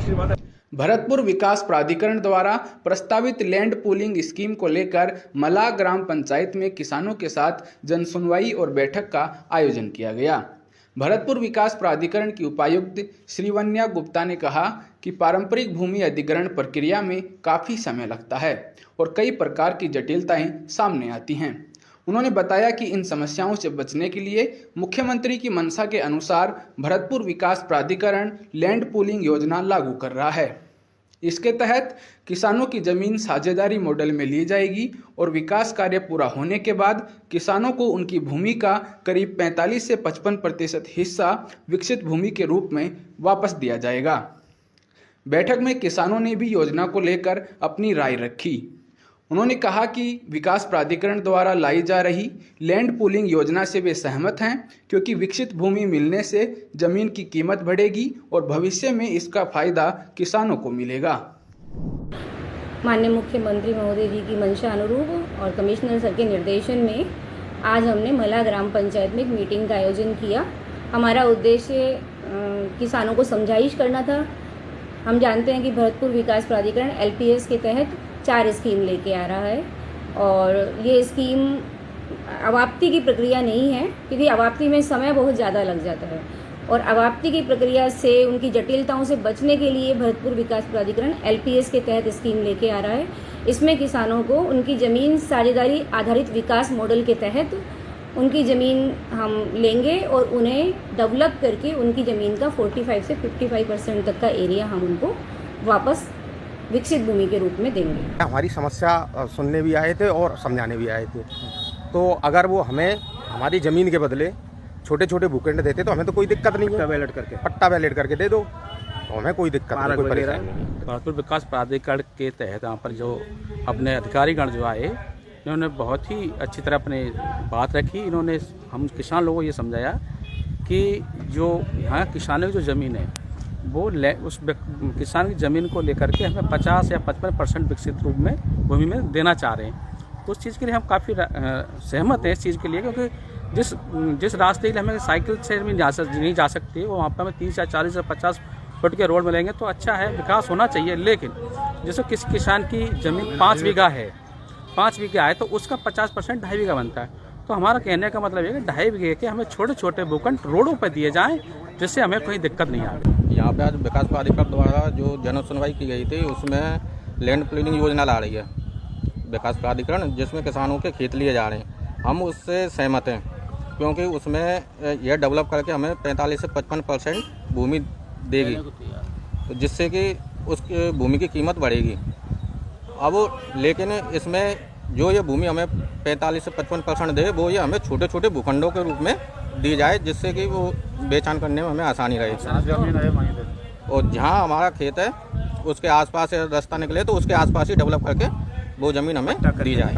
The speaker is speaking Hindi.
आशीर्वाद है। भरतपुर विकास प्राधिकरण द्वारा प्रस्तावित लैंड पूलिंग स्कीम को लेकर मलाह ग्राम पंचायत में किसानों के साथ जनसुनवाई और बैठक का आयोजन किया गया। भरतपुर विकास प्राधिकरण की उपायुक्त श्रीवन्या गुप्ता ने कहा कि पारंपरिक भूमि अधिग्रहण प्रक्रिया में काफ़ी समय लगता है और कई प्रकार की जटिलताएं सामने आती हैं। उन्होंने बताया कि इन समस्याओं से बचने के लिए मुख्यमंत्री की मंशा के अनुसार भरतपुर विकास प्राधिकरण लैंड पूलिंग योजना लागू कर रहा है। इसके तहत किसानों की जमीन साझेदारी मॉडल में ली जाएगी और विकास कार्य पूरा होने के बाद किसानों को उनकी भूमि का करीब 45 से 55% हिस्सा विकसित भूमि के रूप में वापस दिया जाएगा। बैठक में किसानों ने भी योजना को लेकर अपनी राय रखी। उन्होंने कहा कि विकास प्राधिकरण द्वारा लाई जा रही लैंड पूलिंग योजना से वे सहमत हैं, क्योंकि विकसित भूमि मिलने से जमीन की कीमत बढ़ेगी और भविष्य में इसका फायदा किसानों को मिलेगा। माननीय मुख्यमंत्री महोदय जी की मंशा अनुरूप और कमिश्नर सर के निर्देशन में आज हमने मलाह ग्राम पंचायत में एक मीटिंग का आयोजन किया। हमारा उद्देश्य किसानों को समझाइश करना था। हम जानते हैं कि भरतपुर विकास प्राधिकरण LPS के तहत 4 स्कीम लेके आ रहा है और ये स्कीम अवाप्ति की प्रक्रिया नहीं है, क्योंकि अवाप्ति में समय बहुत ज़्यादा लग जाता है और अवाप्ति की प्रक्रिया से उनकी जटिलताओं से बचने के लिए भरतपुर विकास प्राधिकरण LPS के तहत स्कीम लेके आ रहा है। इसमें किसानों को उनकी ज़मीन साझेदारी आधारित विकास मॉडल के तहत उनकी ज़मीन हम लेंगे और उन्हें डेवलप करके उनकी ज़मीन का 45 से 55% तक का एरिया हम उनको वापस विकसित भूमि के रूप में देंगे। हमारी समस्या सुनने भी आए थे और समझाने भी आए थे, तो अगर वो हमें हमारी ज़मीन के बदले छोटे छोटे भूखंड देते तो हमें तो कोई दिक्कत नहीं है। पट्टा बैलेट करके दे दो तो हमें कोई दिक्कत नहीं, कोई परेशानी नहीं। भरतपुर विकास प्राधिकरण के तहत यहाँ पर जो अपने अधिकारीगण जो आए, इन्होंने बहुत ही अच्छी तरह अपने बात रखी। इन्होंने हम किसान लोगों को ये समझाया कि जो यहाँ किसानों की जो ज़मीन है वो उस किसान की ज़मीन को लेकर के हमें 50 या 55% विकसित रूप में भूमि में देना चाह रहे हैं। तो उस चीज़ के लिए हम काफ़ी सहमत हैं इस चीज़ के लिए, क्योंकि जिस रास्ते के लिए हमें साइकिल से भी नहीं जा सकती, वो वहाँ पर हमें 30 या 40 या 50 फुट के रोड मिलेंगे तो अच्छा है, विकास होना चाहिए। लेकिन जैसे किसी किसान की ज़मीन 5 बीघा है, 5 बीघा है तो उसका 50% 2.5 बीघा बनता है। तो हमारा कहने का मतलब ये कि 2.5 बीघे के हमें छोटे छोटे भूखंड रोडों पर दिए जाएँ, जिससे हमें कोई दिक्कत नहीं आए। यहाँ पे आज विकास प्राधिकरण द्वारा जो जन सुनवाई की गई थी उसमें लैंड पूलिंग योजना ला रही है विकास प्राधिकरण, जिसमें किसानों के खेत लिए जा रहे हैं। हम उससे सहमत हैं, क्योंकि उसमें यह डेवलप करके हमें 45 से 55% भूमि देगी, तो जिससे कि उस भूमि की कीमत बढ़ेगी। अब लेकिन इसमें जो ये भूमि हमें 45 से 55% दे, वो ये हमें छोटे छोटे भूखंडों के रूप में दी जाए, जिससे कि वो बेचान करने में हमें आसानी रहे। और जहाँ हमारा खेत है उसके आसपास रास्ता निकले तो उसके आसपास ही डेवलप करके वो ज़मीन हमें दी जाए।